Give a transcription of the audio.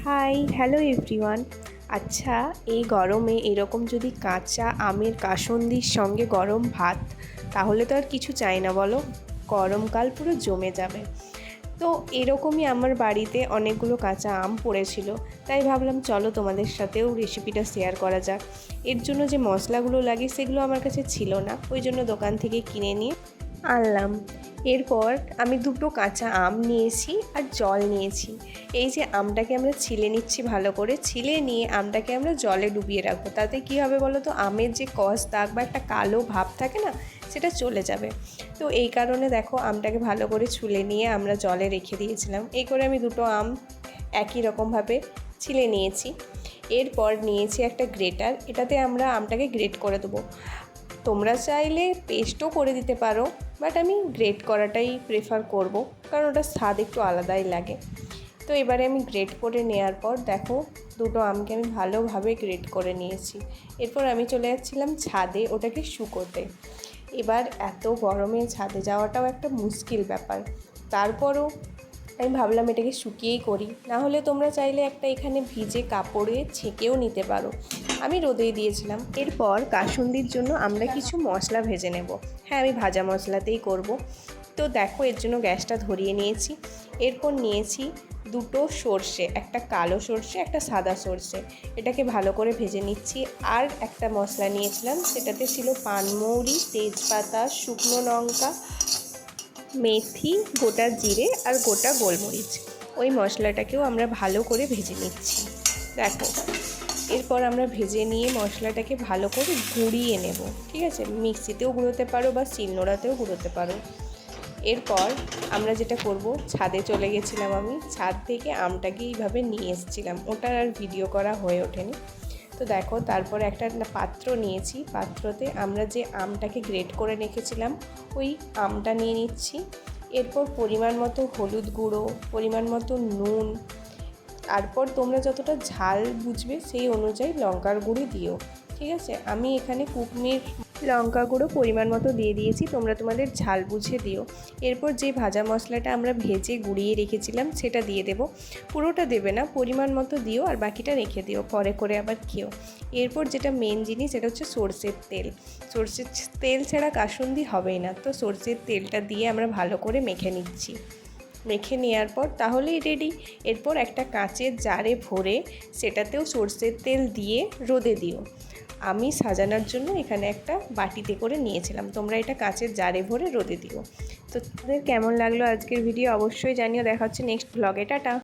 Hi hello everyone. আচ্ছা, এই গরমে এরকম যদি কাঁচা আমের কাসুন্দির সঙ্গে গরম ভাত, তাহলে তো আর কিছু চাই না বলো। গরমকাল পুরো জমে যাবে। তো এরকমই আমার বাড়িতে অনেকগুলো কাঁচা আম পড়েছিল, তাই ভাবলাম চলো তোমাদের সাথেও রেসিপিটা শেয়ার করা যাক। এর জন্য যে মশলাগুলো লাগে সেগুলো আমার কাছে ছিল না, ওই জন্য দোকান থেকে কিনে নিয়ে আনলাম। এরপর আমি দুটো কাঁচা আম নিয়েছি আর জল নিয়েছি। এই যে আমটাকে আমরা ছিলে নিচ্ছি, ভালো করে ছিলে নিয়ে আমটাকে আমরা জলে ডুবিয়ে রাখবো। তাতে কী হবে বলো তো, আমের যে কষ দাগ বা একটা কালো ভাব থাকে না, সেটা চলে যাবে। তো এই কারণে দেখো আমটাকে ভালো করে ছুলে নিয়ে আমরা জলে রেখে দিয়েছিলাম। এই করে আমি দুটো আম একই রকমভাবে ছিলে নিয়েছি। এরপর নিয়েছি একটা গ্রেটার, এটাতে আমরা আমটাকে গ্রেট করে দেবো। তোমরা চাইলে পেস্টও করে দিতে পারো, বাট আমি গ্রেট করাটাই প্রেফার করব, কারণ ওটার স্বাদ একটু আলাদাই লাগে। তো এবারে আমি গ্রেট করে নেওয়ার পর দেখো দুটো আমকে আমি ভালোভাবে গ্রেট করে নিয়েছি। এরপর আমি চলে যাচ্ছিলাম ছাদে ওটাকে শুকোতে। এবার এত গরমে ছাদে যাওয়াটাও একটা মুশকিল ব্যাপার, তারপরও আমি ভাবলাম এটাকে শুকিয়েই করি। না হলে তোমরা চাইলে একটা এখানে ভিজে কাপড়ে ছেঁকেও নিতে পারো, আমি রোদেই দিয়েছিলাম। এরপর কাসুন্দির জন্য আমরা কিছু মশলা ভেজে নেব। হ্যাঁ, আমি ভাজা মশলাতেই করব। তো দেখো এর জন্য গ্যাসটা ধরিয়ে নিয়েছি। এরপর নিয়েছি দুটো সর্ষে, একটা কালো সর্ষে একটা সাদা সর্ষে, এটাকে ভালো করে ভেজে নিচ্ছি। আর একটা মশলা নিয়েছিলাম, সেটাতে ছিল পানমৌরি, তেজপাতা, শুকনো লঙ্কা, মেথি, গোটা জিরে আর গোটা গোলমরিচ। ওই মশলাটাকেও আমরা ভালো করে ভেজে নিচ্ছি। দেখো এরপর আমরা ভেজে নিয়ে মশলাটাকে ভালো করে গুঁড়িয়ে নেব। ঠিক আছে, মিক্সিতেও গুঁড়োতে পারো বা শিলনোড়াতেও গুঁড়োতে পারো। এরপর আমরা যেটা করব, ছাদে চলে গেছিলাম, আমি ছাদ থেকে আমটাকে এইভাবে নিয়ে এসেছিলাম, ওটার আর ভিডিও করা হয়ে ওঠেনি। তো দেখো তারপরে একটা পাত্র নিয়েছি, পাত্রতে আমরা যে আমটাকে গ্রেট করে রেখেছিলাম ওই আমটা নিয়ে নিচ্ছি। এরপর পরিমাণ মতো হলুদ গুঁড়ো, পরিমাণ মতো নুন, তারপর তোমরা যতটা ঝাল বুঝবে সেই অনুযায়ী লঙ্কার গুঁড়ি দিও। ঠিক আছে, আমি এখানে কুকমির লঙ্কা গুঁড়ো পরিমাণ মতো দিয়ে দিয়েছি, তোমরা তোমাদের ঝাল বুঝে দিও। এরপর যে ভাজা মশলাটা আমরা ভেজে গুঁড়িয়ে রেখেছিলাম সেটা দিয়ে দেবো। পুরোটা দেবে না, পরিমাণ মতো দিও আর বাকিটা রেখে দিও, পরে করে আবার খেও। এরপর যেটা মেন জিনিস, এটা হচ্ছে সর্ষের তেল। সর্ষের তেল ছাড়া কাসুন্দি হবেই না, তো সর্ষের তেলটা দিয়ে আমরা ভালো করে মেখে নিচ্ছি। মেখে নেওয়ার পর তাহলেই রেডি। এরপর একটা কাঁচের জারে ভরে সেটাতেও সর্ষের তেল দিয়ে রোদে দিও। আমি সাজানোর জন্য এখানে একটা বাটিতে করে নিয়েছিলাম, তোমরা এটা কাঁচের জারে ভরে রোদে দিও। তো তোমাদের কেমন লাগলো আজকের ভিডিও অবশ্যই জানিও। দেখা হচ্ছে নেক্সট ব্লগে। টাটা।